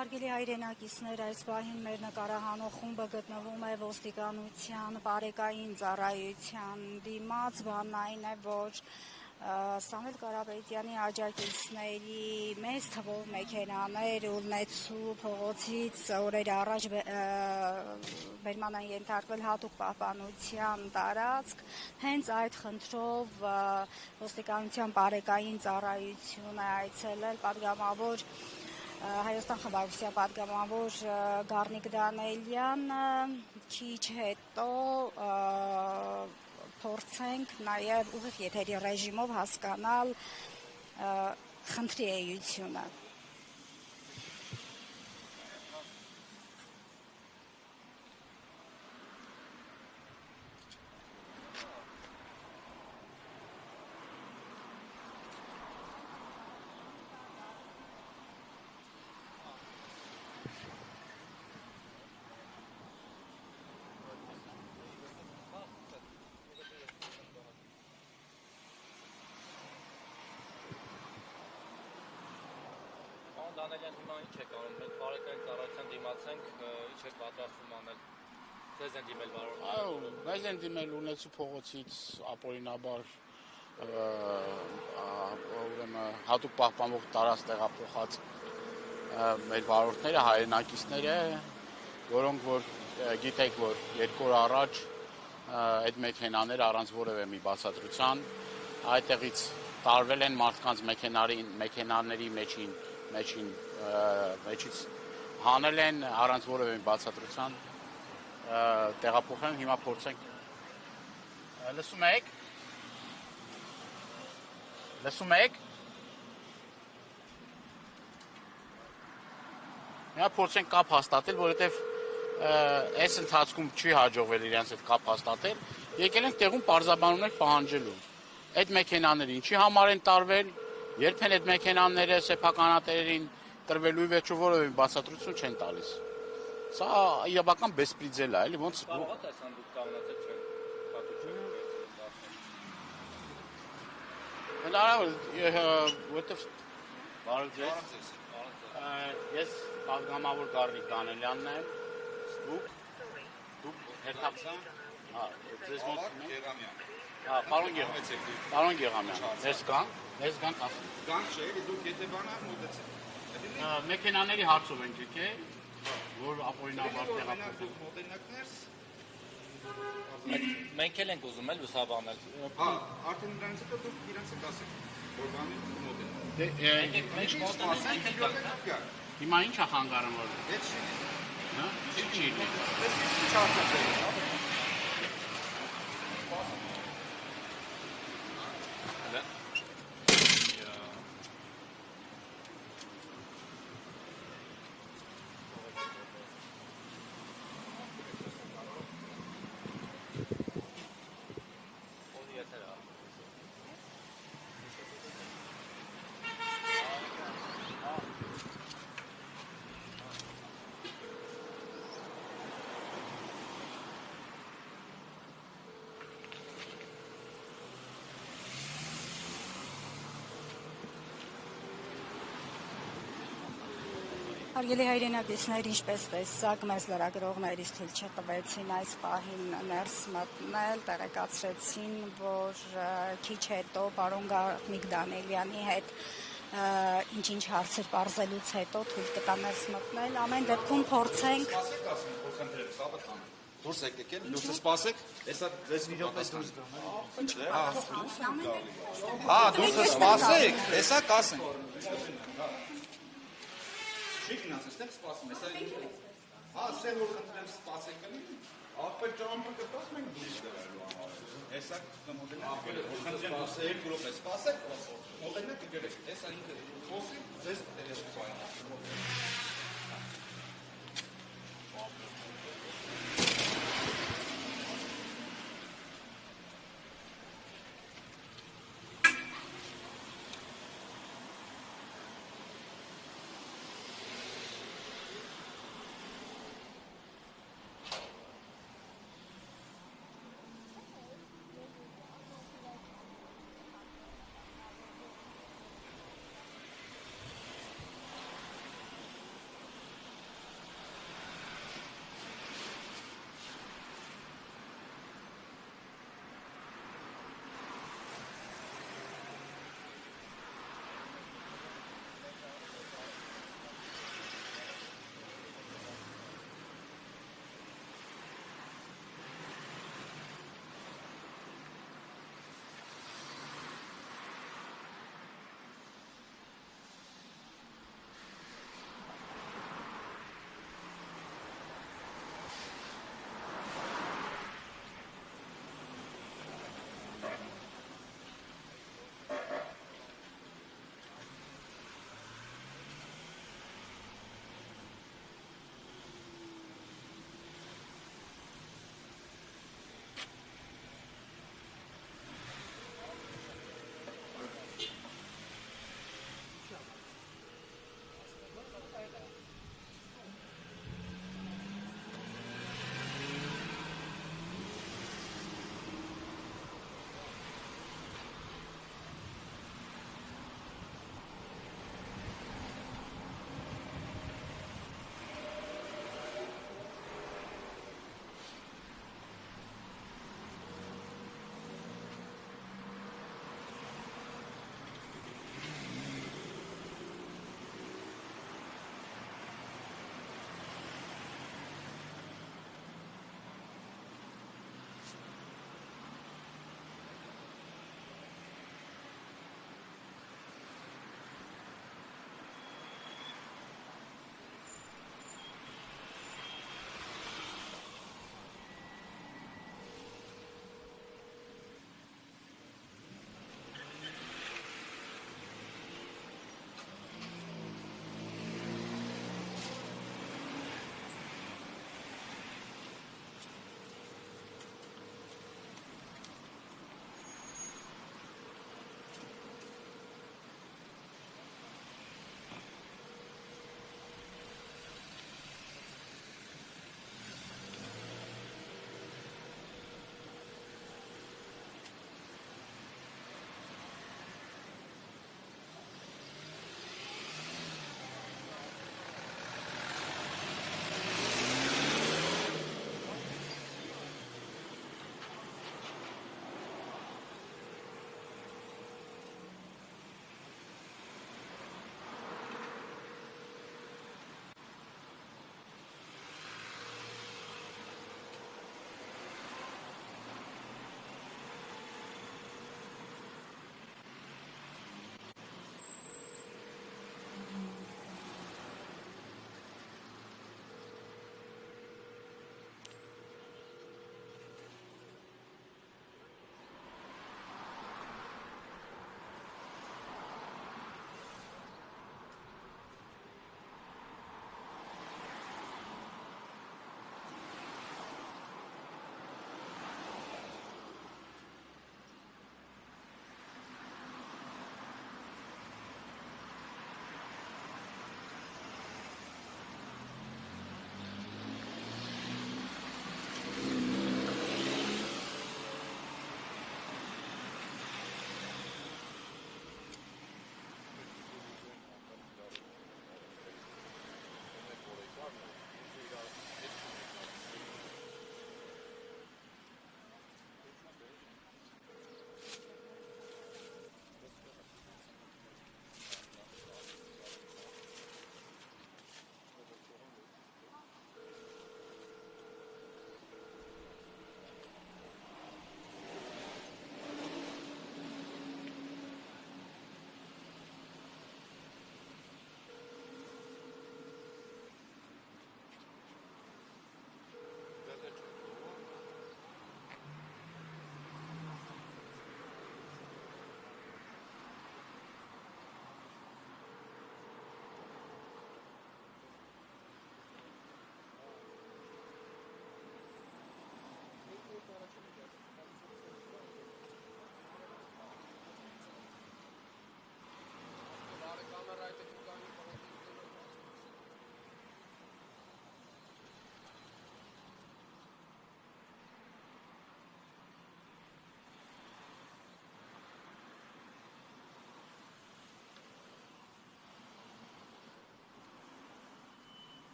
Հարգելի հայրենակիցներ, այս պահին մեր նկարահանող խումբը գտնվում է ոստիկանության բարեկային ծառայության դիմաց, բանն այն է, որ Սամվել Կարապետյանի աջակիցների մեծ թվով մեքենաներ Ուլնեցու փողոցից օրեր առաջ բերման են ենթարկվել հատուկ պահպանության տարածք, հենց այդ խնդրով ոստիկանության բարեկային ծառայություն է այցելել պատգամավոր Հայաստան խմբակցության պատգամավոր Գառնիկ Դանիելյանը, քիչ հետո փորձենք նաև ուղիղ եթերի ռեժիմով հասկանալ խնդրի էությունը։ Դանիելյան, հիմա ինչ եք անում, մենք բարեկային ծառայության դիմաց ենք, ինչ եք պատրաստում անել, ձեզ են դիմել վարորդները։ Այո, մեզ են դիմել Ուլնեցու փողոցից ապօրինաբար հատուկ պահպանող տարածք տեղափոխած մեր վարորդները, հայրենակիցները, որոնք որ գիտեք, որ 2 օր առաջ այդ մեքենաները առանց որևէ մի բացատրության այդտեղից տարվել են մարդկանց մեքենաների մեջից հանել են առանց որևէ բացատրության տեղափոխել, հիմա փորձենք լսում եք հիմա փորձենք կապ հաստատել, որովհետև այս ընթացքում չի հաջողվել իրենց հետ կապ հաստատել, եկել են տեղում պարզաբանումներ պահանջելու այդ մեքենաները ինչի համար են տարվել, երբ են այդ մեքենաները սեփականատերերին տրվելու վերջո որևէ բացատրություն չեն տալիս։ Սա իրավական բեսպրիձել է, էլի ոնց Կարող է տեսան դուք կանգնած եք որտեվ բարև ձեզ։ Ես պատգամավոր Գառնիկ Դանիելյանն եմ, դուք հերթապցան, ձեզ ոնց Գեղամյան։ Պարոն Գեղամյան, ես գանք ասում։ Գանք չէ, դուք եթե բանա մոտեցեք։ Մեքենաների հարցով ենք եկել, որ ապօրինաբար տեղափոխել։ Մոտենակներ։ Մենք էլ ենք ուզում էլ լուսաբանել։ Հա, արդեն նրանց հետո դուք իրանց կասեք, որ բանի մոտենակ։ Մենք Ասենք գա։ Հիմա ի՞նչ է խանգարում որ։ Հետ չի։ Հա, չի։ Ինչ արդյունք է։ Հարգելի հայրենակիցներ, ինչպես տեսակ, մեզ լրագրողներից թույլ չտվեցին այս պահին ներս մտնել, տեղեկացրեցին, որ քիչ հետո պարոն Գառնիկ Դանիելյանի հետ ինչ-ինչ հարցեր պարզելուց հետո թույլ կտա ներս մտնել, ամեն դեպքում փորձենք Դուրս եկեք, դուրս սպասեք, հեսա ձեզ մի րոպե դուրս գամ։ Հա, դուրս սպասեք, հեսա կասենք։ Չի գնաց, այստեղ սպասում, հեսա հա, ասեմ որ խնդրեմ սպասեք կլինի, աղբեր ճամփը կտած մենք դուրս գալու համար։ Հեսա կմոտենակ գերեք, որ խնդրեմ դուրս 2 րոպե սպասեք, մոտենակ գերեք, հեսա ինքը խոսի, ձեզ տերես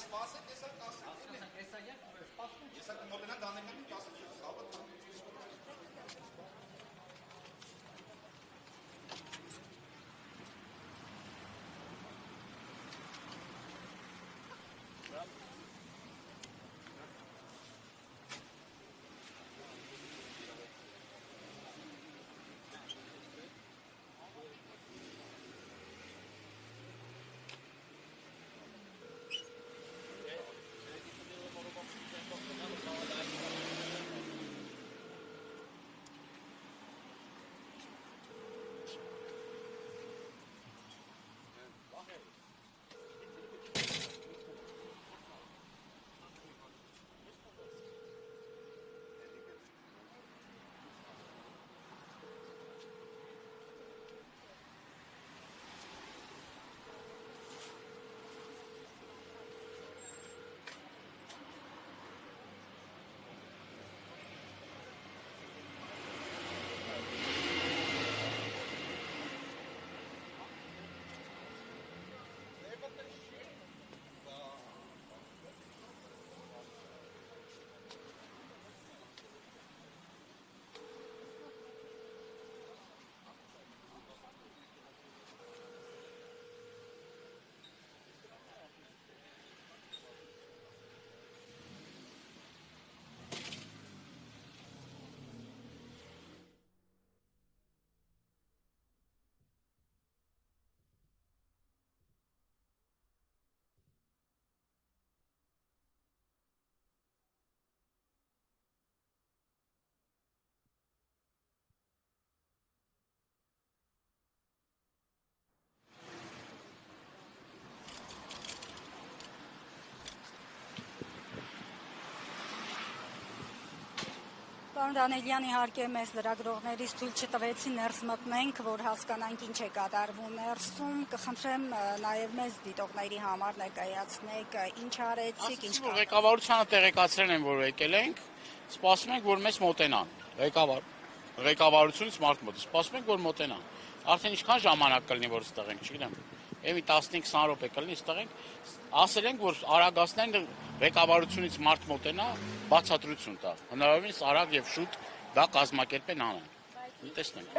սպասեք, հեսա կասեք։ Հեսա կմոտենան դանեկներին կասեք, հավատա։ Պարոն Դանիելյան, իհարկե մեզ լրագրողներից թույլ չտվեցին ներս մտնենք, որ հասկանանք ինչ է կատարվում ներսում։ Կխնդրեմ նաև մեզ դիտողների համար ներկայացնեք ինչ արեցիք, ինչ կա։ Ղեկավարությանը տեղեկացրել են, որ եկել ենք, սպասում ենք, որ մեզ մոտենան։ Ղեկավարությունից մարդ մոտ, սպասում ենք, որ մոտենան։ Արդեն ինչքան ժամանակ կլինի, որ ստեղ ենք, չգիտեմ։ Էմի 15-20 րոպե կլինի, ստեղ ենք։ Ասել ենք, որ արագացնեն ղեկավարությունից մարդ մոտենա, բացատրություն տա։ Հնարավորինս արագ եւ շուտ դա կազմակերպեն անեն։ Մի տեսնենք։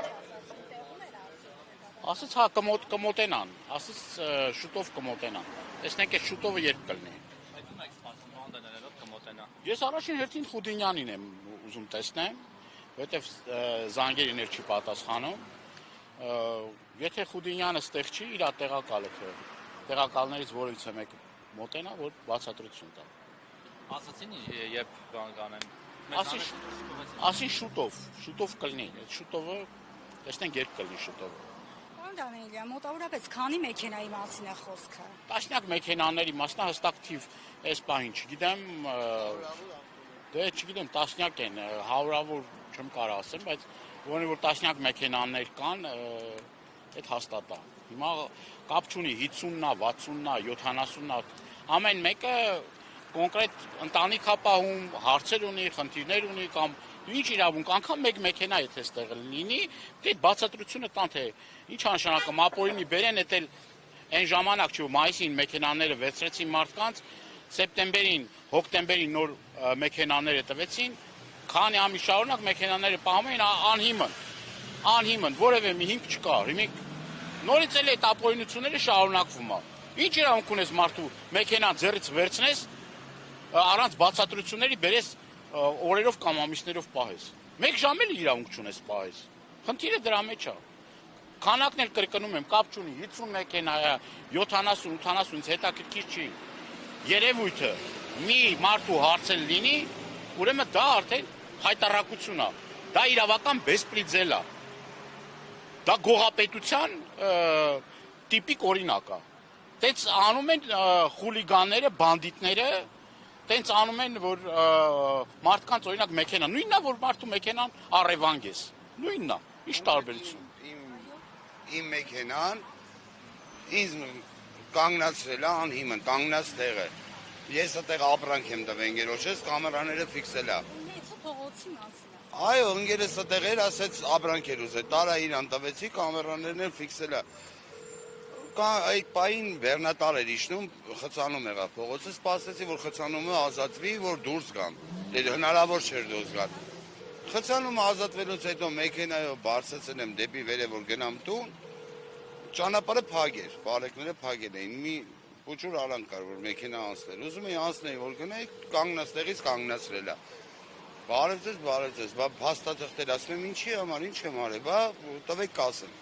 Ասից հա կմոտենան, ասից շուտով կմոտենան։ Տեսնենք այդ շուտովը երբ կլինի։ Այդ ում եք սպասում հանդեներով կմոտենա։ Ես առաջին հերթին Խուդինյանին եմ ուզում տեսնեմ, որովհետեւ զանգերին չի պատասխանում։ Եթե Խուդինյանը ստեղ չի, իր տեղակալը թե տեղակալներից որից է մեկ մոտենա, որ բացատրություն տա։ Ասացին երբ բան կանեն։ Ասին շուտով կլինի։ Այդ շուտովը տեսնենք երբ կլինի շուտովը։ Պարոն Դանիելյան, մոտավորապես քանի մեքենայի մասին է խոսքը։ Տասնյակ մեքենաների մասնա հստակ թիվ այս պահին չգիտեմ, դե չգիտեմ, տասնյակ են, հարյուրավոր չեմ կարող ասեմ, բայց որոնք որ տասնյակ մեքենաներ կան, այդ հաստատ է։ Հիմա կապ չունի 50-նա, 60-նա, 70-նա, ամեն մեկը կոնկրետ ընտանիք է պահում, հարցեր ունի, խնդիրներ ունի կամ ինչ իրավունք, անգամ մեկ մեքենա եթե ստեղ լինի, դե բացատրությունը տան թե ինչ նշանակում ապօրինի բերեն, էդ էլ այն ժամանակ չէ, մայիսին մեքենաները վերցրեցին մարդկանց, սեպտեմբերին, հոկտեմբերին նոր մեքենաները տվեցին, քանի ամիս շարունակ մեքենաները պահում էին անհիմն, որևէ մի հիմք չկար, նորից էլ այդ ապօրինությունները շարունակվում է։ Ինչ իրավունք ունես մարդու մեքենան ձեռից վերցնես, առանց բացատրությունների բերես օրերով կամ ամիսներով պահես։ Մեկ ժամ էլ իրավունք չունես պահես։ Խնդիրը դրա մեջ է։ Քանակն էլ կրկնում եմ, կապ չունի 50 մեքենա, 70-80-ից հետաքրքիր չի։ Երևույթը մի մարդու հարցել լինի, ուրեմն դա արդեն հայտարարություն է։ Դա իրավական բեսպրիձել է։ Դա գողապետության տիպիկ օրինակ է։ Տենց անում են խուլիգանները, բանդիտները, տենց անում են, որ մարդկանց օրինակ մեքենա, նույնն է, որ մարդու մեքենան առևանգ ես, նույնն է, ինչ տարբերություն։ Իմ մեքենան ինձ կանգնացրել է անհիմն, կանգնած տեղը։ Ես այդտեղ ապրանք եմ տվել ընկերոջս, կամերաները ֆիքսել է։ Փողոցի մասին է։ Այո, ընկերս այդտեղ էր, ասեց ապրանք էր ուզել, տարա իրան տվեցի, կամերաներն էլ ֆիքսել է։ այդ պահին բեռնատար էր իջնում, խցանում եղավ փողոցը, սպասեցի, որ խցանումը ազատվի, որ դուրս գամ։ Դե հնարավոր չէր դուրս գալ։ Խցանումը ազատվելուց հետո մեքենայով բարձրացել եմ դեպի վերև, որ գնամ տուն, ճանապարհը փակ էր, բարեկները փակել էին, մի փոքր արանք կար, որ մեքենա անցներ։ Ուզում էի անցնել, որ գնայի, կանգնած տեղից կանգնացրել է։ Բարեցես, բա փաստաթղթեր ասում եմ, ինչի համար, ինչ եմ արել, բա տվեք կասեմ։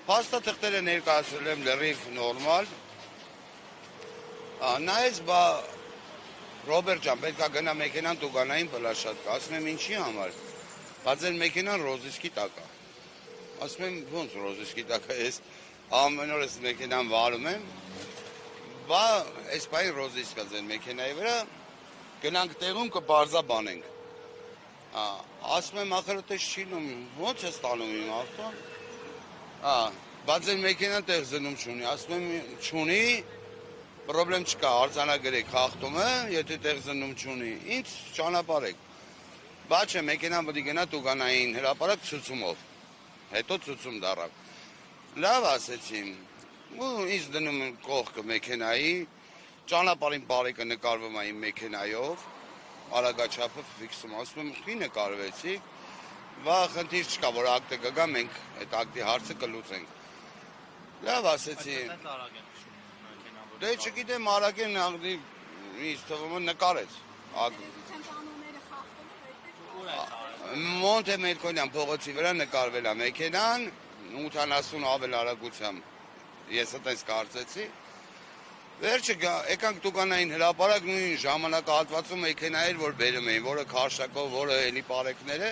Փաստաթղթերը ներկայացրել եմ լրիվ նորմալ։ Նայեց, բա Ռոբերտ ջան, պետք է գնա մեքենան տուգանային պլաշատկա, ասում եմ ինչի համար։ Բա ձեր մեքենան ռոզիսկի տակ է։ Ասում եմ ոնց ռոզիսկի տակ է, ես ամեն օր այս մեքենան վարում եմ։ Բա այս պահին ռոզիսկա ձեր մեքենայի վրա, գնանք տեղում կբարձաբանենք։ Ասում եմ ախր այդպես չի լինում, ոնց է ստանում իմ ավտոն։ Բա ձեր մեքենան տեղ զնում չունի, ասում եմ չունի, պրոբլեմ չկա, արձանագրեք խախտումը, եթե տեղ զնում չունի, ինձ ճանապարհեք։ Բա չէ, մեքենան պետք է գնա տուգանային հրապարակ ցուցումով։ Հետո ցուցում դառավ։ Լավ ասեցին։ Ու ինձ դնում են կողքը մեքենայի, ճանապարհին բարեկը նկարվում է իմ մեքենայով, արագաչափը ֆիքսում, ասում եմ «Ի նկարվեցիք»։ Բա խնդիր չկա, որ ակտը կգա, մենք այդ ակտի հարցը կլուծենք։ Լավ ասեցի։ Դե չգիտեմ, արագ են ինձ թվում է նկարեց։ Մոնտե Մերկոնյան փողոցի վրա նկարվել է մեքենան 80 ավել արագությամբ։ Ես այդպես կարծեցի։ Վերջը եկանք տուգանային հրապարակ նույն ժամանակահատվածում մեքենայեր, որ բերում էին, որը քարշակով, որը էլի պարեկները,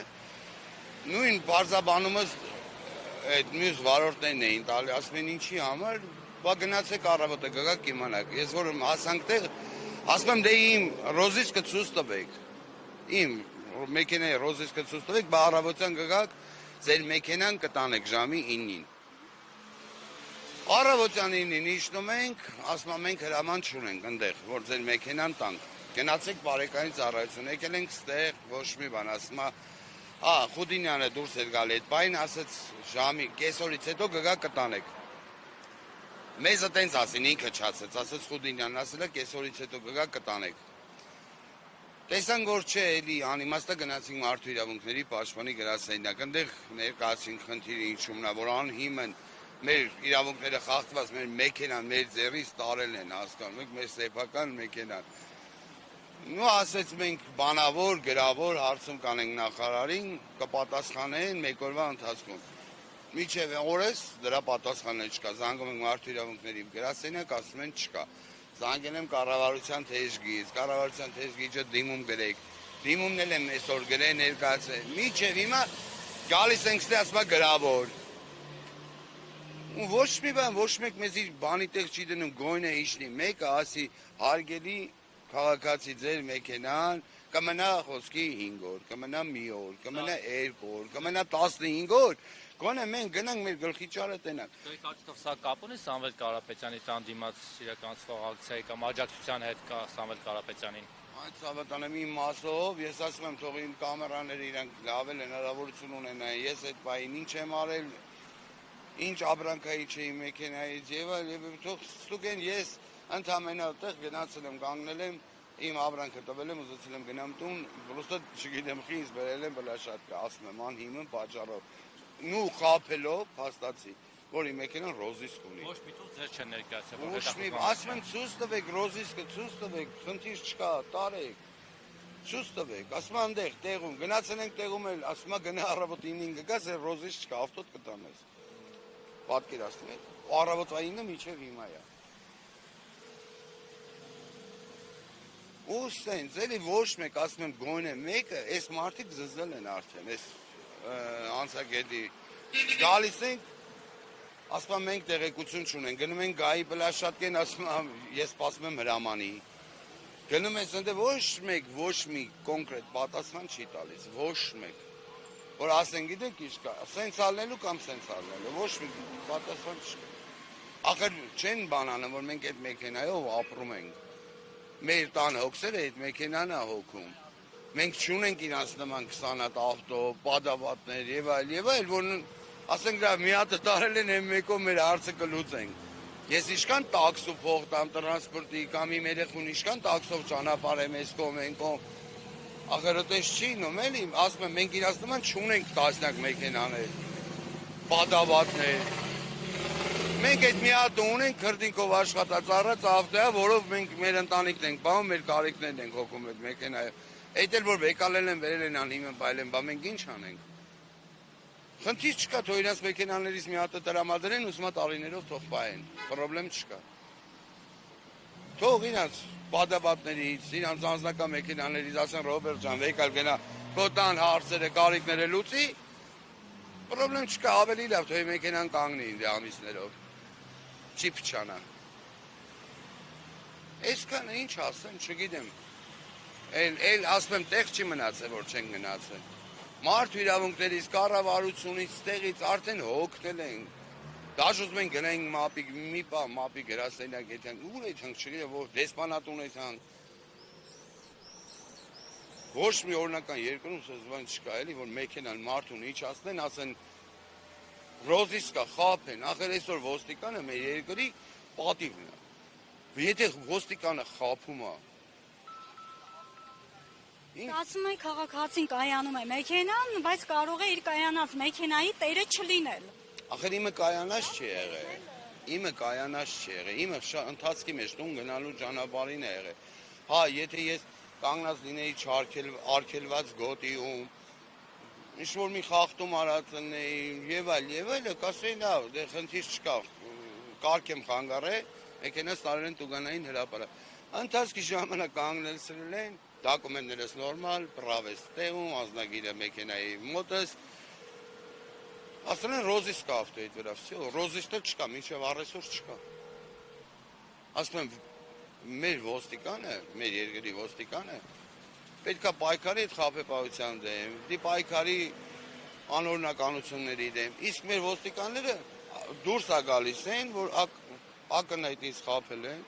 նույն բարձաբանումը այդ մյուս վարորդներն էին տալի, ասում են ինչի համար, բա գնացեք առավոտը գգաք կիմանաք։ Ես որ հասանք տեղ, ասում եմ դե իմ ռոզիսկը ցույց տվեք։ Իմ մեքենայի ռոզիսկը ցույց տվեք, բա առավոտյան գգաք, ձեր մեքենան կտանեք ժամի 9-ին։ Առավոտյան 9-ին իջնում ենք, ասում եմ մենք հրաման չունենք այնտեղ, որ ձեր մեքենան տանք։ Գնացեք բարեկային ծառայություն, եկել ենք ստեղ, ոչ մի բան, ասում է, Խուդինյանը դուրս էր գալի այդ պահին, ասեց ժամի կեսօրից հետո գգա կտանեք։ Մեզ այտենց ասին, ինքը չասեց, ասեց Խուդինյանն ասել է կեսօրից հետո գգա կտանեք։ Տեսանք որ չէ, էլի անիմաստը գնացինք մարդու իրավունքների պաշտպանի գրասենյակ, այնտեղ ներկայացինք խնդիրը ինչումն է, որ անհիմն մեր իրավունքները խախտված, մեր մեքենան, մեր ձեռից տարել են, հասկանում եք, մեր սեփական մեքենան։ Ու ասեց մենք բանավոր, գրավոր հարցում կանենք նախարարին, կպատասխանեն մեկ օրվա ընթացքում։ Միջև օրես դրա պատասխանը չկա, զանգում ենք մարդու իրավունքների գրասենյակ, ասում են չկա։ Զանգել եմ կառավարության թեժգից, կառավարության թեժգիջը դիմում գրեք, դիմումն էլ եմ այսօր գրել ներկայացրել։ Միջև հիմա գալիս ենք ստե ասում է գրավոր։ Ու ոչ մի բան, ոչ մեկ մեզ իր բանի տեղ չի դնում, գոյնը իջնի, մեկը ասի հարգելի քաղաքացի ձեր մեքենան կմնա խոսքի 5 օր, կմնա մի օր, կմնա 2 օր, կմնա 15 օր, գոնե մենք գնանք մեր գլխի ճարը տենանք։ Ձեր կարծիքով սա կապ ունի Սամվել Կարապետյանի տան դիմաց իրականացվող ակցիայի կամ աջակցության հետ կա Սամվել Կարապետյանին։ Այդ հավատանեմ իմ մասով, ես ասում եմ թող իմ կամերաները իրանք լավ էլ հնարավորություն ունենային, ես այդ պահին ինչ եմ արել, ինչ ապրանքայի չէի մեքենայից եւ թող ստուգեն, ես ընդամենը այդտեղ գնացել եմ, կանգնել եմ, իմ ապրանքը տվել եմ, ուզեցել եմ գնամ տուն, պրոստը չգիտեմ խի ինձ բերել եմ բլաշատկա, ասում եմ անհիմն պատճառով։ Նու խափելով փաստացի, որ իմ մեքենան ռոզիսկ ունի։ Ոչ մի տեղ ձեր չեն ներկայացել, որ Ոչ մի, ասում եմ ցույց տվեք ռոզիսկը, ցույց տվեք, խնդիր չկա, տարեք։ Ցույց տվեք, ասում եմ այնտեղ տեղում, գնացել ենք տեղում էլ, ասում եմ գնա առավոտ 9-ին գաս, ռոզիսկ չկա, ավտոտ կտանես։ Պատկերացնում եք, առավոտվա 9-ը մինչև հիմա է։ Ու սենց, էլի ոչ մեկ, ասում եմ գոյն է մեկը, այս մարդիկ զզել են արդեն, այս անցագետի գալիս ենք, ասում եմ մենք տեղեկություն չունենք, գնում ենք գայի բլաշատկեն, ասում եմ ես սպասում եմ հրամանի, գնում ես ընդ ոչ մի կոնկրետ պատասխան չի տալիս, ոչ մեկ, որ ասեն գիտեք ինչ կա, սենց ալնելու կամ սենց ալնելու, ոչ մի պատասխան չկա, ախր չեն բանանում, որ մենք այդ մեքենայով ապրում ենք, մեր տան հոգսերը այդ մեքենան է հոգում, մենք չունենք իրանց նման 20 հատ ավտո, պատավատներ եւ այլ, որ ասենք դրա մի հատը տարել են, այն մեկով մեր հարցը կլուծենք։ Ես ինչքան տաքսով փող տամ տրանսպորտի կամ իմ երեխուն ինչքան տաքսով ճանապարհեմ ես կողմ են կողմ։ Ախր այդպես չի նում էլի, ասում եմ մենք իրացնում չունենք տասնյակ մեքենաներ, պատավատներ։ Մենք այդ մի հատ ունենք քրտինքով աշխատած առած ավտոյա, որով մենք մեր ընտանիքն ենք բաղում, մեր կարիքներն ենք հոգում այդ մեքենայով։ Այդ էլ որ վեկալել են, վերել են անհիմն բայել են, բա մենք ինչ անենք։ Խնդիր չկա, թող իրենց մեքենաներից մի հատը տրամադրեն, ուսմա տարիներով թող պահեն, պրոբլեմ չկա։ Թող իրենց պատավատներից, իրենց անձնական մեքենաներից ասեն Ռոբերտ ջան, վեկալ գնա, կոտան հարցերը, կարիքները լուծի, պրոբլեմ չկա, ավելի լավ, թող մեքենան կանգնի ինձ ամիսներով, չի փչանա։ Այսքանը ինչ ասեմ, չգիտեմ, էլ ասում եմ տեղ չի մնացել, որ չեն գնացել։ Մարդու իրավունքներից, կառավարությունից, տեղից արդեն հոգնել ենք։ Դաժուզում ենք գնենք մապի, մի պա մապի գրասենյակ եթանք, ուր եթանք, չգիտեմ, որ դեսպանատուն եթանք։ Ոչ մի օրինական երկրում սեզվան չկա էլի, որ մեքենան մարդուն իջացնեն, ասեն ռոզիս կա, խափեն, ախր այսօր ոստիկանը մեր երկրի պատիվն է։ Եթե ոստիկանը խափում է, Ասում են քաղաքացին կայանում է մեքենան, բայց կարող է իր կայանած մեքենայի տերը չլինել։ Ախր իմը կայանած չի եղել։ Իմը կայանած չի եղել։ Իմը ընթացքի մեջ տուն գնալու ճանապարհին է եղել։ Հա, եթե ես կանգնած լինեի արգելված գոտիում, ինչ որ մի խախտում արածնեի եւ այլը, կասեի լավ, դե խնդիր չկա։ Կարգեմ խանգարե, մեքենաս տարել են տուգանային հրապարակ։ Ընթացքի ժամանակ կանգնեցրել են դոկումենտներս նորմալ, պրավես տեղում, ազնագիրը մեքենայի մոտս, ասել են ռոզիս կա ավտոյիդ վրա, ռոզիսը չկա, մինչև առեսօր չկա։ Ասում եմ, մեր ոստիկանը, մեր երկրի ոստիկանը, պետք է պայքարի այդ խաբեբայության դեմ, դի պայքարի անօրինականությունների դեմ, իսկ մեր ոստիկանները դուրս է գալիս են, որ ակնհայտից խաբել են,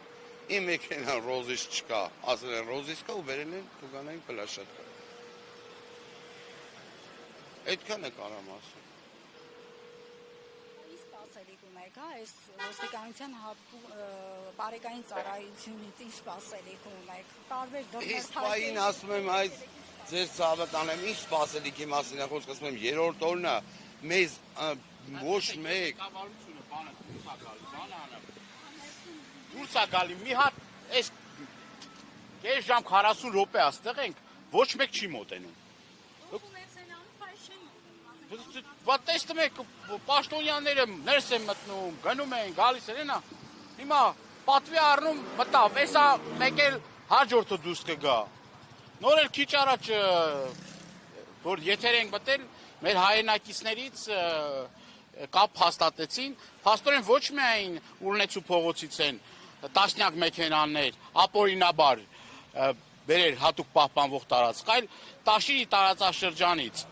իմ մեքենան ռոզիս չկա, ասել են ռոզիս կա ու վերել են տուգանային պլաշատկա։ Այդքան է կարամ ասել։ Ինչ սպասելիք ունեք, հա, այս ոստիկանության բարեկային ծառայությունից ինչ սպասելիք ունեք։ Տարբեր Իսկ պային ասում եմ այս ձեր ծավալանեմ, ինչ սպասելիքի մասին է խոսքը, ասում եմ երրորդ օրն է, մեզ ոչ մեկ Դուրս է գալի մի հատ այս կես ժամ 40 րոպե աստեղ ենք, ոչ մեկ չի մոտենում։ Բա տեսնում եք պաշտոնյաները ներս են մտնում, գնում են, գալիս են, հա։ Հիմա պատվի առնում մտավ, էսա մեկ էլ հաջորդը դուրս կգա։ Նոր էլ քիչ առաջ որ եթեր ենք մտել, մեր հայրենակիցներից կապ հաստատեցին, փաստորեն ոչ միայն Ուռնեցու փողոցից են տասնյակ մեքենաներ ապօրինաբար բերել հատուկ պահպանվող տարածք, այլ Տաշիրի տարածաշրջանից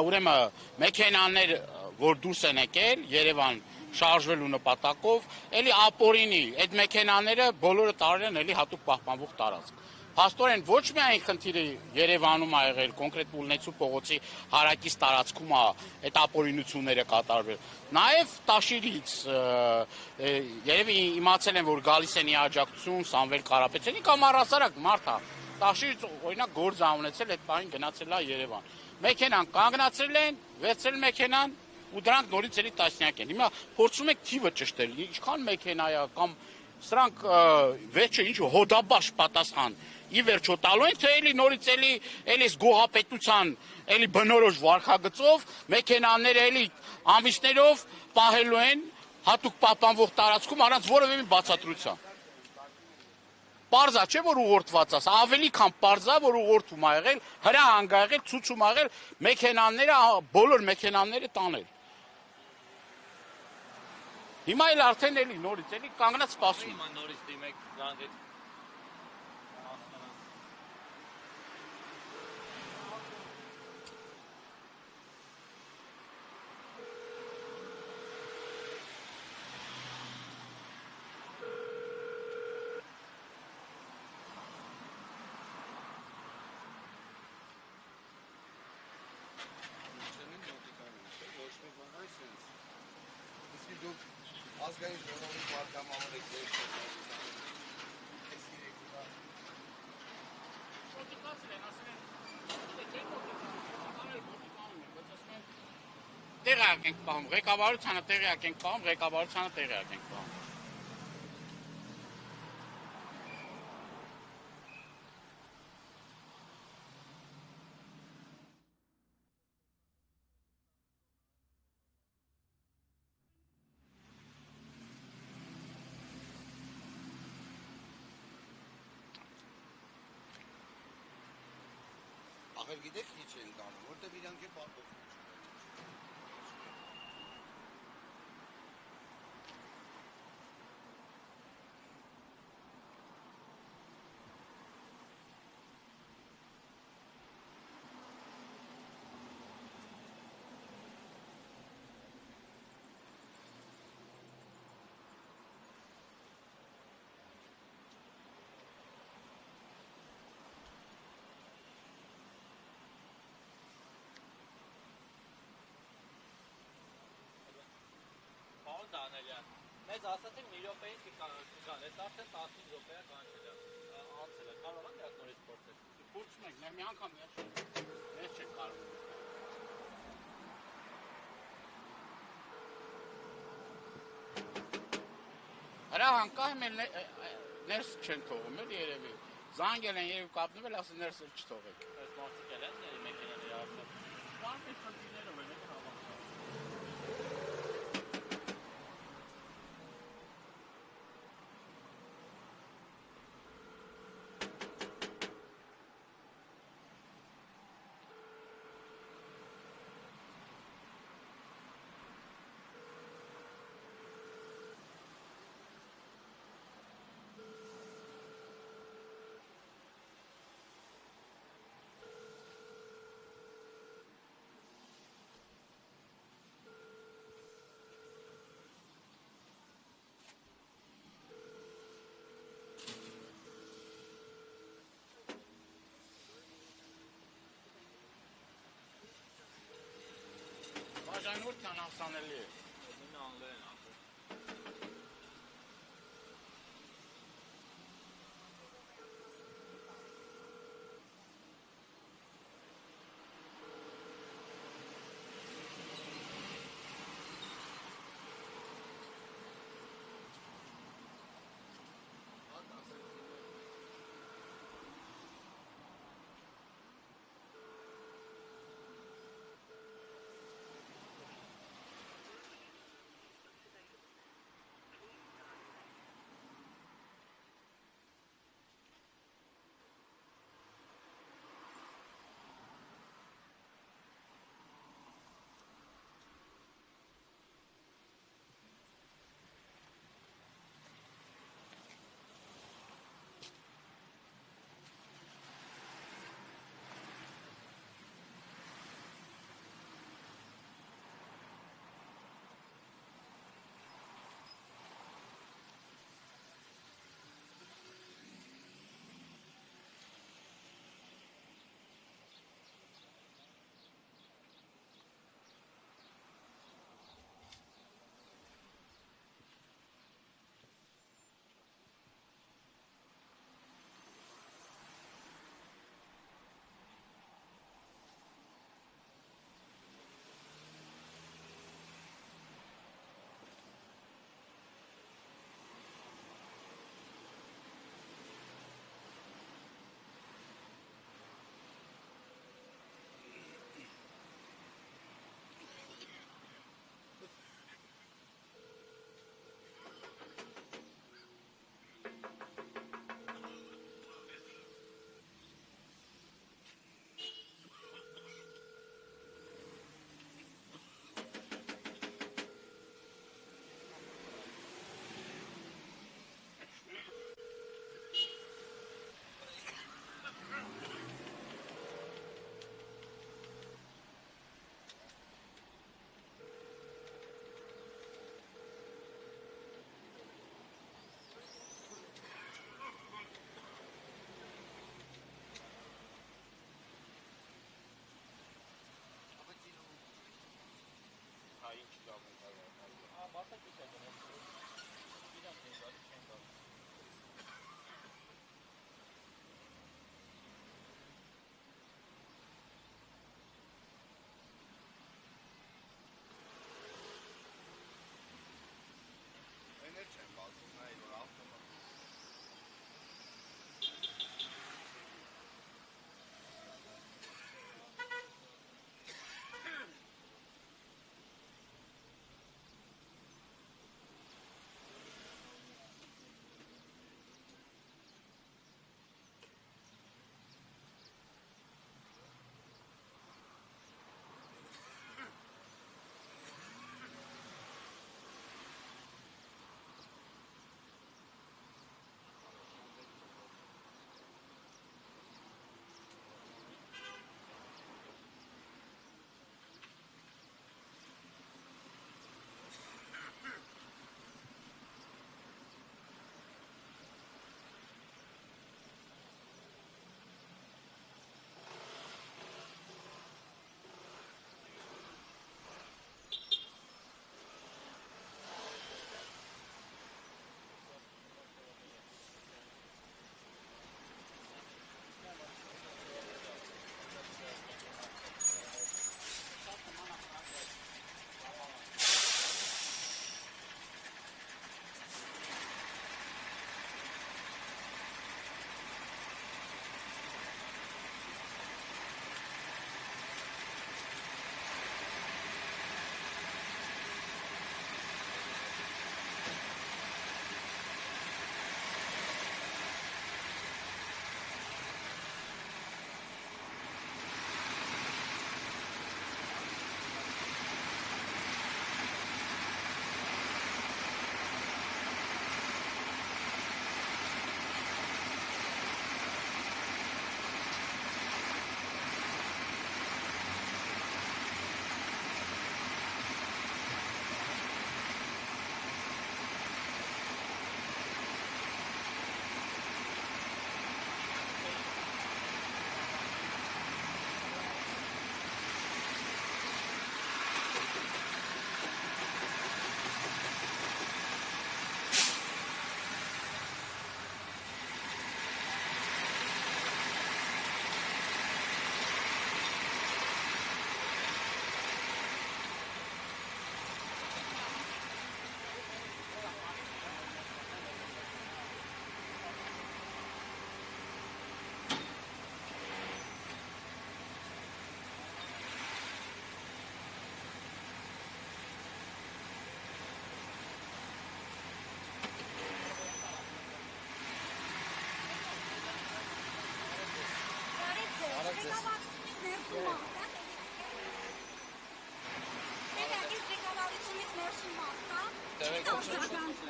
ուրեմն մեքենաներ, որ դուրս են եկել Երևան շարժվելու նպատակով, էլի ապօրինի այդ մեքենաները բոլորը տարել են էլի հատուկ պահպանվող տարածք։ Փաստորեն ոչ միայն խնդիրը Երևանում ա եղել, կոնկրետ Ուռնեցու փողոցի հարակից տարածքում ա այդ ապօրինությունները կատարվել։ Նաև Տաշիրից երևի իմացել են, որ գալիս են ի աջակցություն Սամվել Կարապետյանի կամ առհասարակ մարդ ա։ Տաշիրից օրինակ գործ ա ունեցել, այդ բանին գնացել ա Երևան։ Մեքենան կանգնացրել են, վերցրել մեքենան ու դրանք նորից էլի տասնյակ են։ Հիմա փորձում եք թիվը ճշտել, ինչքան մեքենա ա կամ սրանք վերջը ինչ հոդաբաշ պատասխան ի վերջո տալու են, թե էլի նորից էլի այս գոհապետության էլի բնորոշ վարքագծով մեքենաները էլի ամիսներով պահելու են հատուկ պահպանվող տարածքում առանց որևէ մի բացատրության։ Պարզա չէ, որ ուղղորդված է, ավելի քան պարզա, որ ուղղորդում ա եղել, հրահանգ ա եղել, ցուցում ա եղել, մեքենաները, բոլոր մեքենաները տանել։ Հիմա էլ արդեն էլի նորից էլի կանգնած սպասում։ Հիմա նորից դիմեք դրանք հետ։ ազգային ժողովի պատգամավորը տեղյակ ենք պահում, ղեկավարությանը տեղյակ ենք պահում, ղեկավարությանը տեղյակ ենք պահում։ ախր գիտեք ինչ են կանում, որտեղ իրանք է պատվություն չունեն։ Պարոն Դանելյան, մեզ ասացին մի րոպեից կգան, այս արդեն 15 րոպեա կանչել է, անցել է, կարող են դրանք նորից փորձել։ Փորձում ենք, մի անգամ ես չենք կարող։ Հրահանգ կա, ներս չեն թողում էլ երևի։ Զանգել են երևի կապնվել, ասել ներս էլ չթողեք։ Այս մարդիկ էլ են մեքենաների արդեն։ Բան պես խնդիրներով են հավաքվում։ Բաժանորդն անհասանելի է։ Նույն անգլեր են ասում։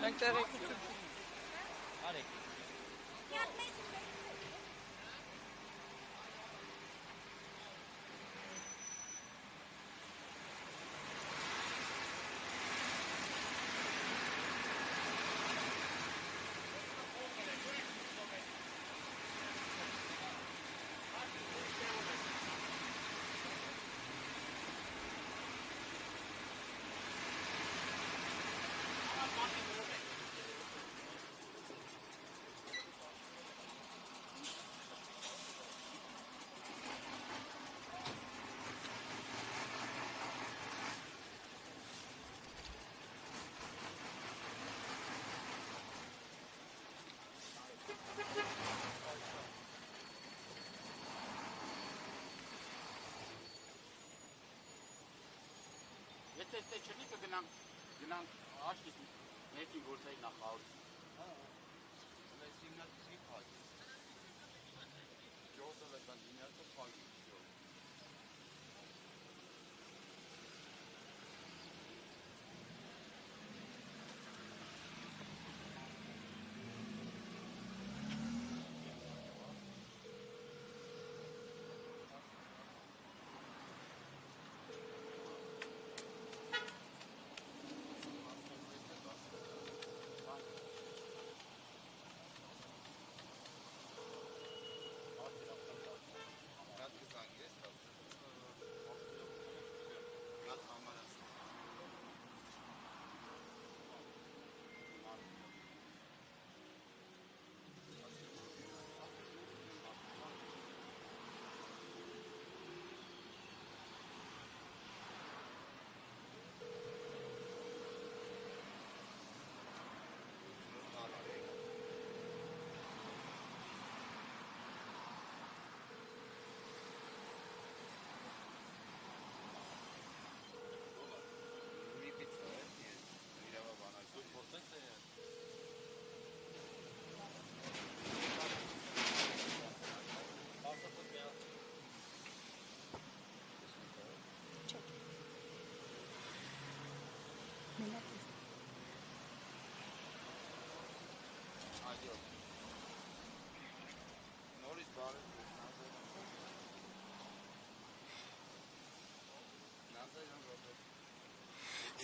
Մենք տեղեկություն արեք։ Եթե ստե չլի կգնանք աչքից ներքին գործայի նախարարություն։ Այս հիմնադրամի փակի։ Ջոսը կանդինատը փակի։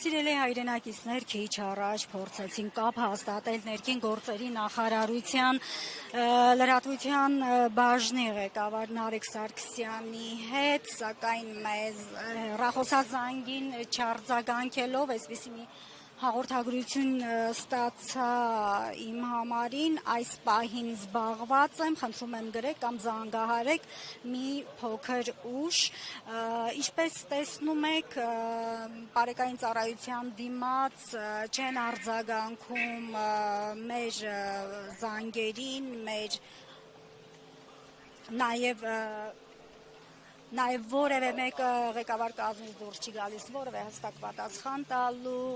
Սիրելի հայրենակիցներ, քիչ առաջ փորձեցին կապ հաստատել ներքին գործերի նախարարության լրատվության բաժնի ղեկավար Նարեկ Սարգսյանի հետ, սակայն մեզ հեռախոսազանգին չարձագանքելով այսպիսի մի հաղորդագրություն ստացա իմ համարին, այս պահին զբաղված եմ, խնդրում եմ գրեք կամ զանգահարեք մի փոքր ուշ, ինչպես տեսնում եք, բարեկային ծառայության դիմաց չեն արձագանքում մեր զանգերին, մեր նաև որևէ մեկը ղեկավար կազմից դուրս չի գալիս, որևէ հստակ պատասխան տալու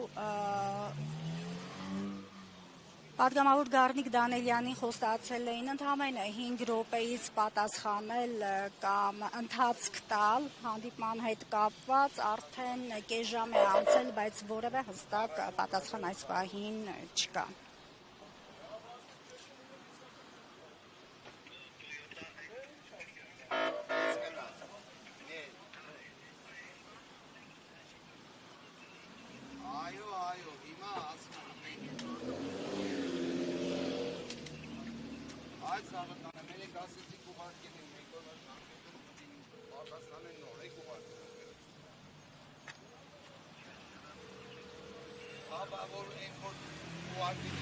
Պատգամավոր Գառնիկ Դանելյանին խոստացել էին ընդամենը 5 րոպեից պատասխանել կամ ընթացք տալ հանդիպման հետ կապված, արդեն կես ժամ է անցել, բայց որևէ հստակ պատասխան այս պահին չկա։ Այո, հիմա ասում Այդ սաղտանը մերեք ասեցիք ուղարկել են մեկ օր ժամկետում պատասխան են նոր եք ուղարկել Հա, որ են որ ուղարկել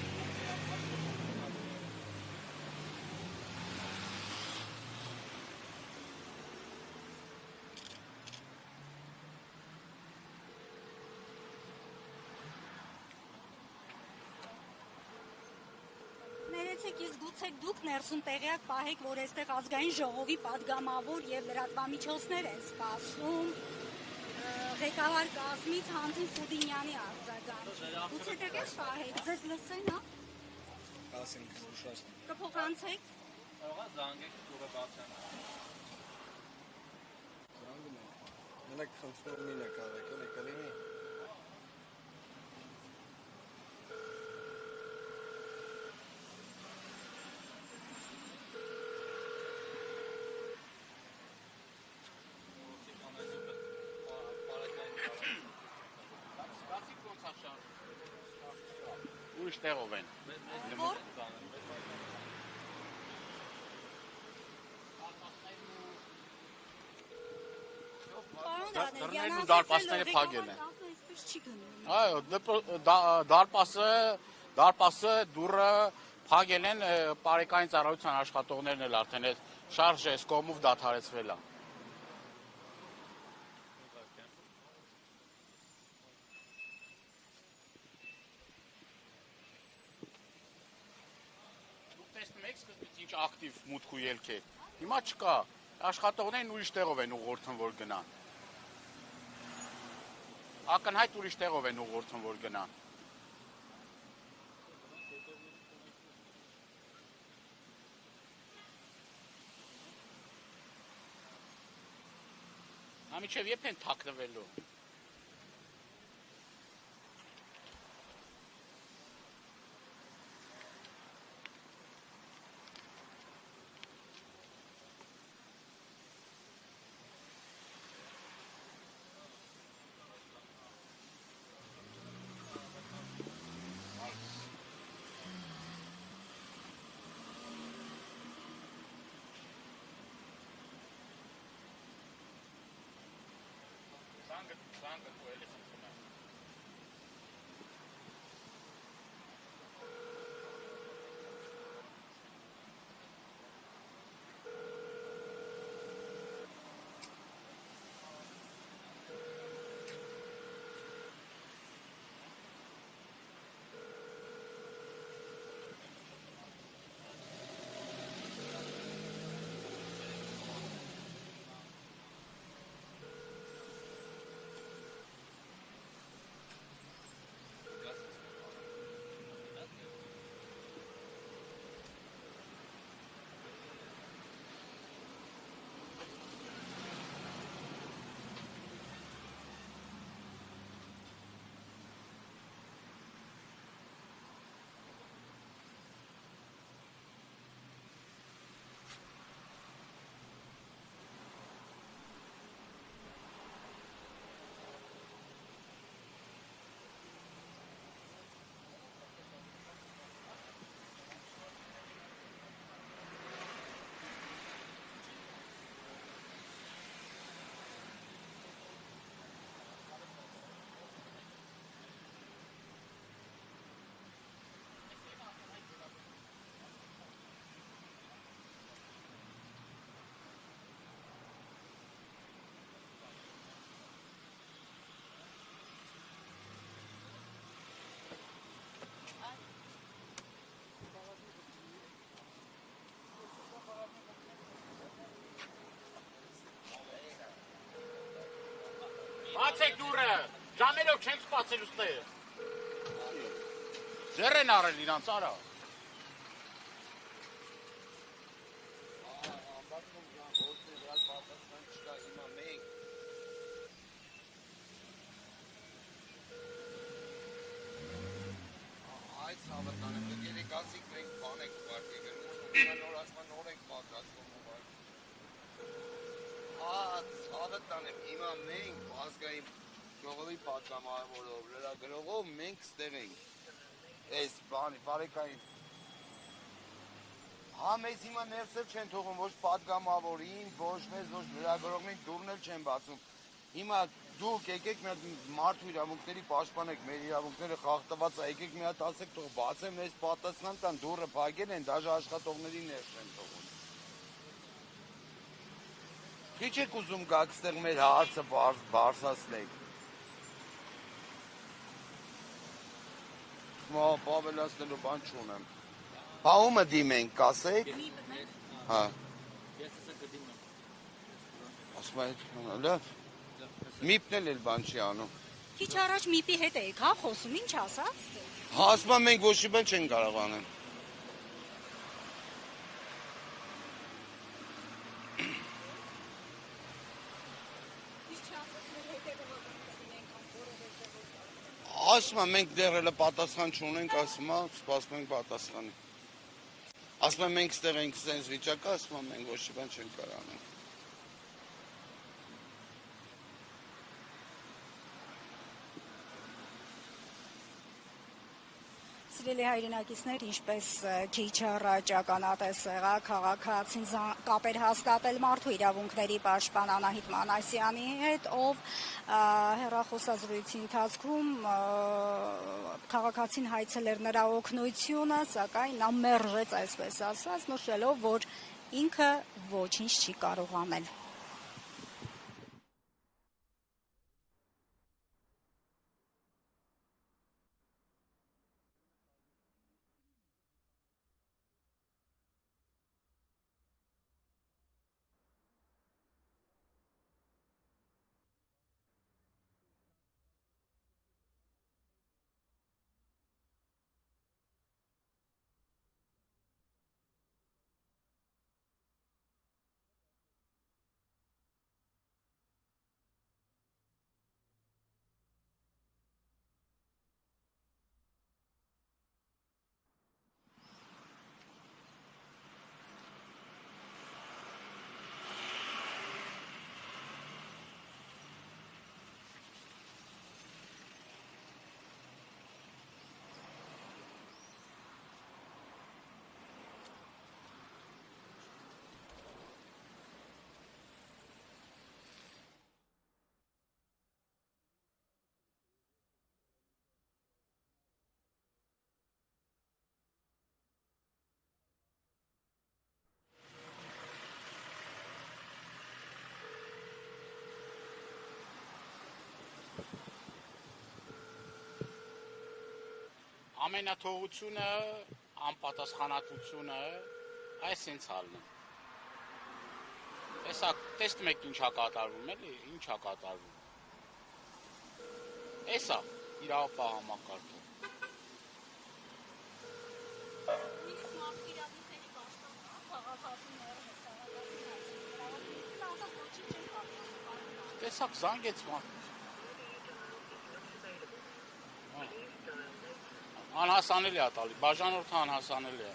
Իսկ գուցե դուք ներսում տեղյակ պահեք, որ այստեղ ազգային ժողովի падգամավոր եւ լրատվամիջոցներ են սպասում ղեկավար կազմից Հանձին Ֆուդինյանի արձագանք։ Գուցե տեղյակ պահեք, ձեզ լսեն, հա։ Ասենք, ուշացնենք։ Կփոխանցեք։ Կարող է զանգեք դուրը բացեմ։ Ելեք խնդրում մի նկարեք, էլի կլինի։ Ուրիշ տեղով են։ Դռներն ու դարպասները փակել են։ Այսպես չի գնում։ Այո, դարպասը դուռը փակել են, բարեկային ծառայության աշխատողներն էլ արդեն այդ շարժը այս կողմով դադարեցվել է։ Դուք տեսնում եք սկզբից ինչ ակտիվ մուտք ու ելք է։ Հիմա չկա։ Աշխատողներն ուրիշ տեղով են ուղղորդում, որ գնան։ Ակնհայտ ուրիշ տեղով են ուղղորդում, որ գնան։ Ամիջև երբ են թաքնվելու։ Զանգը դու էլի խնդրում եմ։ Բացեք դուռը, ժամերով չենք սպասել ուստեղ։ Ձեռ են արել իրանց, արա։ Այդ հավատանը դուք ելի կասիք մենք բան եք ուղարկի գրում, նոր ասման նոր եք պատրաստվում ուղարկի։ Հավատանը հիմա մենք ազգային ժողովի պատգամավորով, լրագրողով մենք ստեղ ենք այս բանի, բարեկային մեզ հիմա ներսել չեն թողում ոչ պատգամավորին, ոչ մեզ, ոչ լրագրողներին դուրնել չեն բացում։ Հիմա դուք եկեք մի հատ մարդու իրավունքների պաշտպանեք, մեր իրավունքները խախտված է, եկեք մի հատ ասեք թող բացեմ, մեզ պատասխան տան, դուռը փակել են, դաժե աշխատողների ներս չեն թողում։ Քիչ եք ուզում գաք ստեղ մեր հարցը բարձրացնեք։ Պավելացնելու բան չունեմ։ Բաումը դիմենք, կասեք։ Հա։ Ես ասա կդիմեմ։ Ասում եմ, լավ։ Միպն էլ բան չի անում։ Քիչ առաջ միպի հետ եք, հա, խոսում, ինչ ասաց։ Հա, ասում եմ մենք ոչ մի բան չենք կարող անել։ Ինչ չասաց։ ասում եմ, մենք դեռ էլ պատասխան չունենք, ասում եմ, սպասում ենք պատասխանի։ Ասում եմ, մենք ստեղ ենք սենց վիճակը, ասում եմ, մենք ոչ մի բան չենք կարող անենք։ Սիրելի հայրենակիցներ, ինչպես քիչ առաջ ականատես եղա քաղաքացին կապեր հաստատել մարդու իրավունքների պաշտպան Անահիտ Մանասյանի հետ, ով հեռախոսազրույցի ընթացքում քաղաքացին հայցել էր նրա օգնությունը, սակայն նա մերժեց, այսպես ասած, նշելով, որ ինքը ոչինչ չի կարող անել։ Ամենաթողությունը, անպատասխանատվությունը, այս ինձ հալն է։ Տեսնում եք ինչա կատարվում, էլի, ինչա կատարվում։ Էսա իրավապահ համակարգը։ Տեսակ զանգեց մարդ։ Անհասանելի է տալի, բաժանորդը անհասանելի է։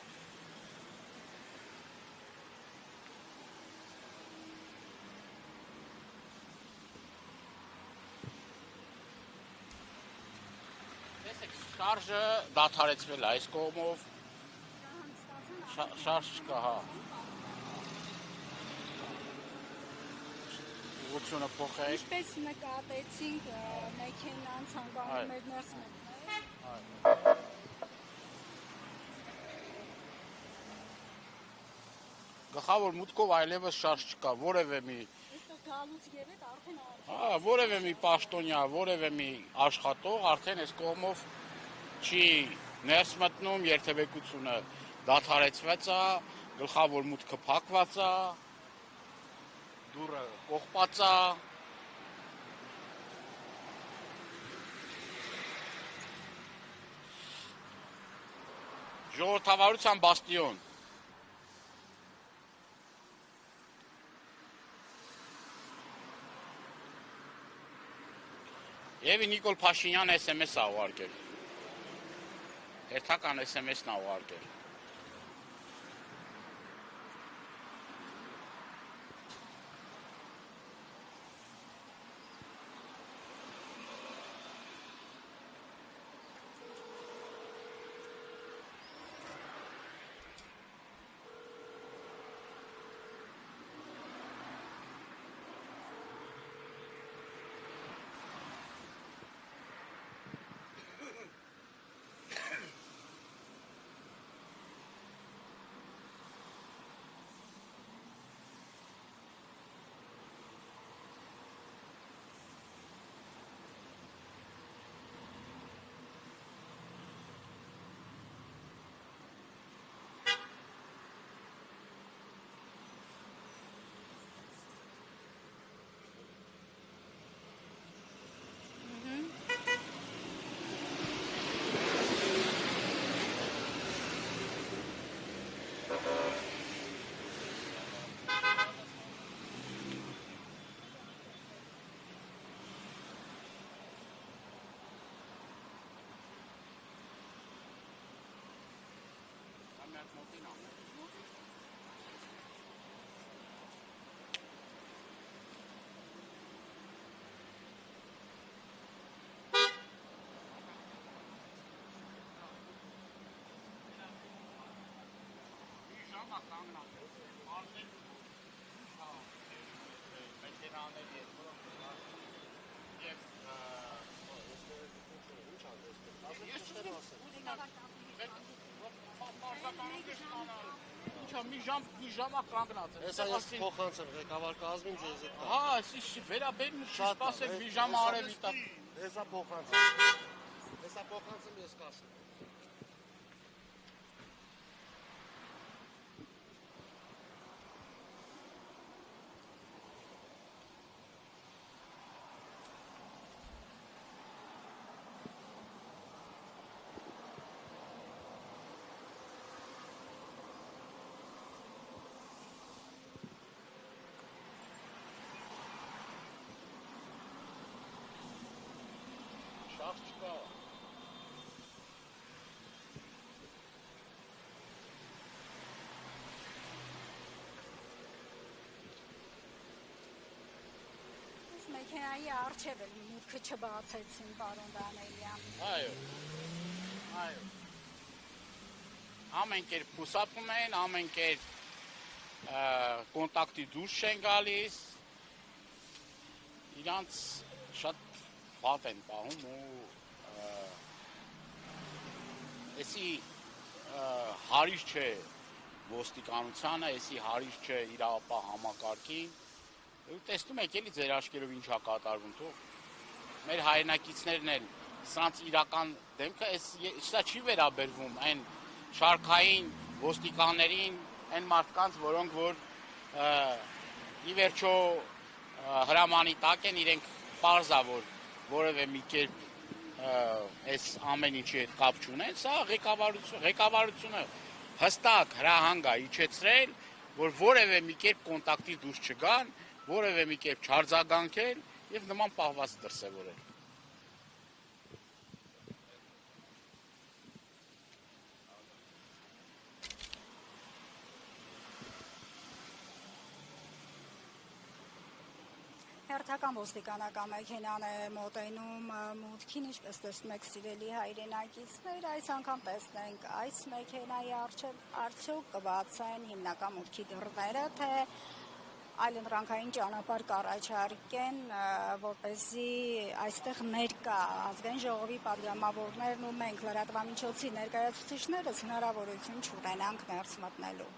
Տեսեք, շարժը դադարեցվել է այս կողմով, շարժ չկա, հա։ Ուղղությունը փոխեք։ Ինչպես նկատեցինք, մեքենան ցանկանում էր ներս մտնել։ Գլխավոր մուտքով այլևս շարժ չկա, որևէ մի Գալուց ևեթ արդեն Հա, որևէ մի պաշտոնյա, որևէ մի աշխատող արդեն այս կողմով չի ներս մտնում, երթևեկությունը դադարեցված է, գլխավոր մուտքը փակված է, դուռը կողպած է։ Ժողովրդավարության բաստիոն։ Եվ Նիկոլ Փաշինյան SMS է ուղարկել։ Հերթական SMS-ն է ուղարկել։ Մի ժամ կանգնած եմ։ Հեսա ես փոխանցեմ ղեկավար կազմին ձեզ հետ։ Հա, այսի վերաբերում չսպասեք մի ժամ արևի տա։ Հեսա փոխանցեմ։ Հեսա փոխանցեմ ես կասեմ։ Շախ չկա։ Մեքենայի առջև էլ մուտքը չբացեցին, պարոն Դանելյան։ Այո։ Ամեն կերպ խուսափում են, ամեն կերպ կոնտակտի դուրս չեն գալիս։ Իրանց շատ վատ են պահում ու էսի հարիշ չէ ոստիկանությանը, էսի հարիշ չէ իրավապահ համակարգին։ Տեսնում եք էլի ձեր աչքերով ինչ է կատարվում, թող մեր հայրենակիցներն էլ սրանց իրական դեմքը սա չի վերաբերվում այն շարքային ոստիկաններին, այն մարդկանց, որոնք որ ի վերջո հրամանի տակ են, իրենք պարզ է, որ որևէ մի կերպ այս ամեն ինչի հետ կապ չունեն, սա ղեկավարությունը հստակ հրահանգ է իջեցրել, որ որևէ մի կերպ կոնտակտի դուրս չգան, որևէ մի կերպ չարձագանքել եւ նման պահված դրսեւորել։ Հերթական ոստիկանական մեքենան է մոտենում մուտքին, ինչպես տեսնում եք սիրելի հայրենակիցներ, այս անգամ տեսնենք այս մեքենայի արդյոք կբացեն հիմնական մուտքի դռները, թե այլընտրանքային ճանապարհ կառաջարկեն, որպեսզի այստեղ ներկա ազգային ժողովի պատգամավորներն ու մենք լրատվամիջոցի ներկայացուցիչներս հնարավորություն չունենանք ներս մտնելու։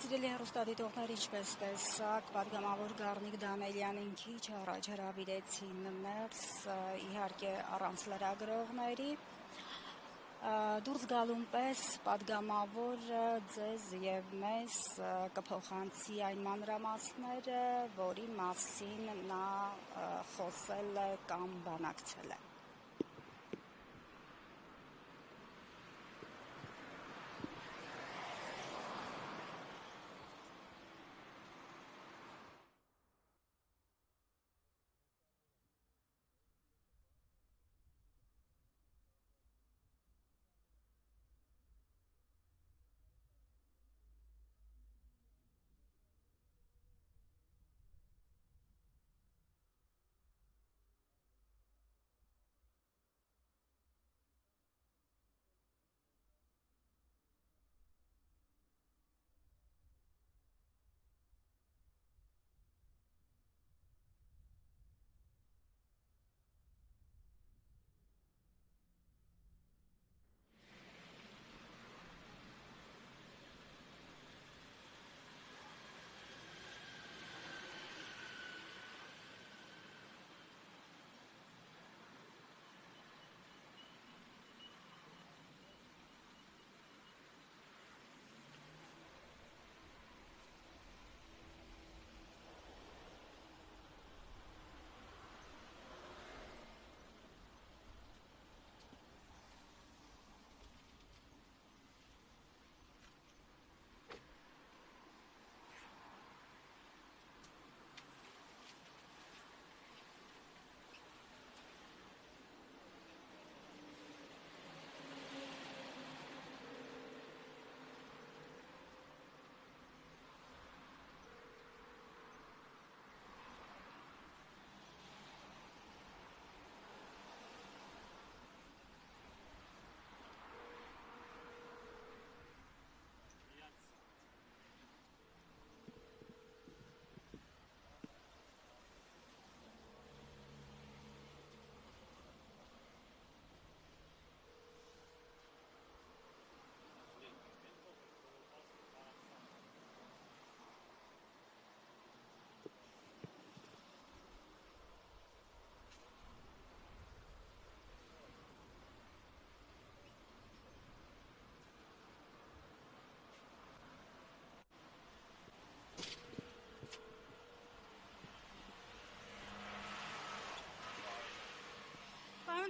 Սիրելի հեռուստադիտողներ, ինչպես տեսակ, պատգամավոր Գառնիկ Դանելյանին քիչ առաջ հրավիրեցին ներս, իհարկե առանց լրագրողների։ Դուրս գալուն պես պատգամավորը ձեզ եւ մեզ կփոխանցի այն մանրամասները, որի մասին նա խոսել է կամ բանակցել է։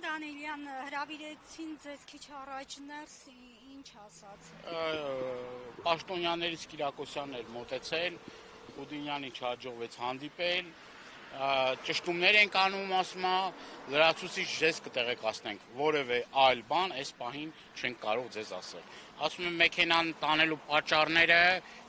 Դանելյան, հրավիրեցին ձեզ քիչ առաջ ներս, ինչ ասաց։ Պաշտոնյաներից Կիրակոսյանն էր մոտեցել, Խուդինյանի չհաջողվեց հանդիպել, ճշտումներ ենք անում, ասում է, լրացուցիչ ձեզ կտեղեկացնենք, որևէ այլ բան այս պահին չենք կարող ձեզ ասել։ Ասում եմ, մեքենան տանելու պատճառները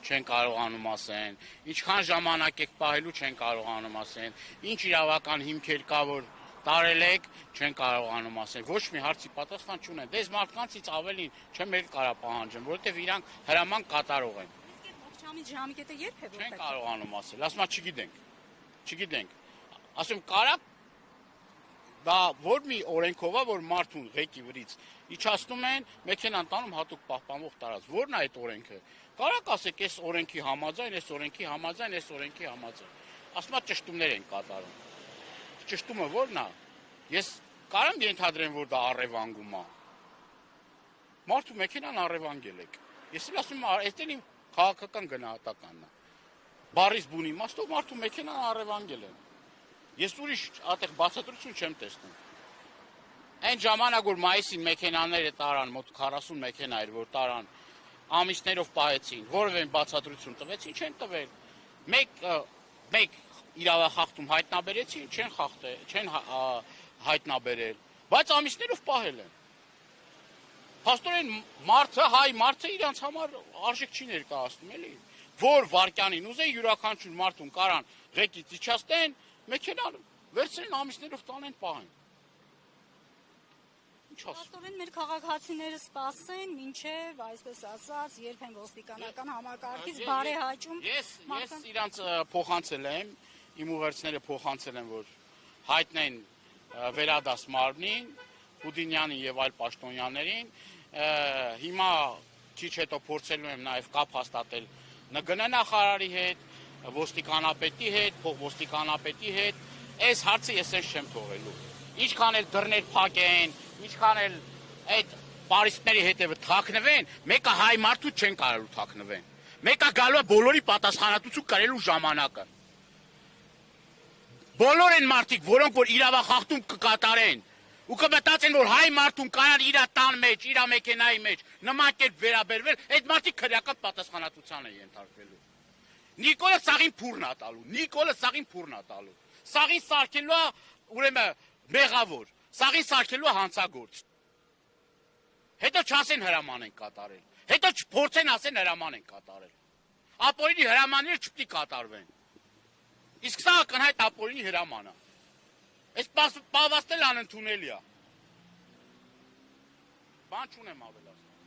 չեն կարողանում ասեն, ինչքան ժամանակ եք պահելու չեն կարողանում ասեն, ինչ իրավական հիմքեր կա, որ տարել եք, չեն կարողանում ասեն, ոչ մի հարցի պատասխան չունեն, դες մարդկանցից ավելին չեմ էլ կարա պահանջեմ, որովհետև իրանք հրաման կատարող են։ Իսկ այդ ողջամիտ ժամկետը երբ է որ չեն կարողանում ասել, ասում է չգիտենք, ասում կարա դա որ մի օրենքով է, որ մարդուն ղեկի վրից իջացնում են, մեքենան տանում հատուկ պահպանող տարած, որն է այդ օրենքը, կարակ ասեք այս օրենքի համաձայն, այս օրենքի համաձայն, այս օրենքի համաձայն, ասում է ճշտումներ են կատարում, ճշտումը որն է, ես կարամ ենթադրեմ, որ դա առևանգում է, մարդու մեքենան առևանգել եք, ես էլ ասում եմ, այս էլ իմ քաղաքական գնահատականն է, բարից բուն իմաստով մարդու մեքենան առևանգել են, ես ուրիշ ատեղ բացատրություն չեմ տեսնում, այն ժամանակ, որ մայիսին մեքենաները տարան, մոտ 40 մեքենա էր, որ տարան, ամիսներով պահեցին, որևէ բացատրություն տվեցին, չեն տվել, մեկ իրավախախտում հայտնաբերեցին, չեն հայտնաբերել, բայց ամիսներով պահել են։ Փաստորեն հայ մարդը իրանց համար արժեք չի ներկայացնում, էլի, որ վարկյանին ուզեն յուրաքանչյուր մարդուն կարան ղեկից իջացնեն, մեքենան վերցրեն ամիսներով տանեն պահեն։ Ինչ ասում։ Փաստորեն մեր քաղաքացիները սպասեն, մինչև, այսպես ասած, երբ են ոստիկանական համակարգից բարեհաճում։ Ես իրանց փոխանցել եմ, իմ ուղերձները փոխանցել եմ, որ հայտնեն վերադաս մարմնին, Խուդինյանին եւ այլ պաշտոնյաներին, հիմա քիչ հետո փորձելու եմ նաեւ կապ հաստատել ՆԳՆ նախարարի հետ, ոստիկանապետի հետ, փոխոստիկանապետի հետ, այս հարցը ես ես չեմ թողելու։ Ինչքան էլ դռներ փակեն, ինչքան էլ այդ պարիսպների հետևը թաքնվեն, մեկը հայ մարդու չեն կարելու թաքնվեն։ Մեկը գալու է բոլորի պատասխանատվություն կրելու ժամանակը։ Բոլոր են մարդիկ, որոնք որ իրավախախտում կկատարեն, ու կմտածեն, որ հայ մարդուն կանան իր տան մեջ, իր մեքենայի մեջ, նման կերպ վերաբերվել, այդ մարդիկ քրեական պատասխանատվության են ենթարկվելու։ Նիկոլը սաղին փուրն ա տալու, Նիկոլը սաղին փուրն ա տալու։ Սաղին սարքելու է, ուրեմն մեղավոր, սաղին սարքելու է հանցագործ։ Հետո չասեն հրաման են կատարել, հետո չփորձեն ասեն հրաման են կատարել։ Ապօրինի հրամանները չպետք է կատարվեն։ Իսկ սա ակնհայտ ապօրինի հրաման է։ Այս պահվածքն էլ անընդունելի է։ Բան չունեմ ավելացնել։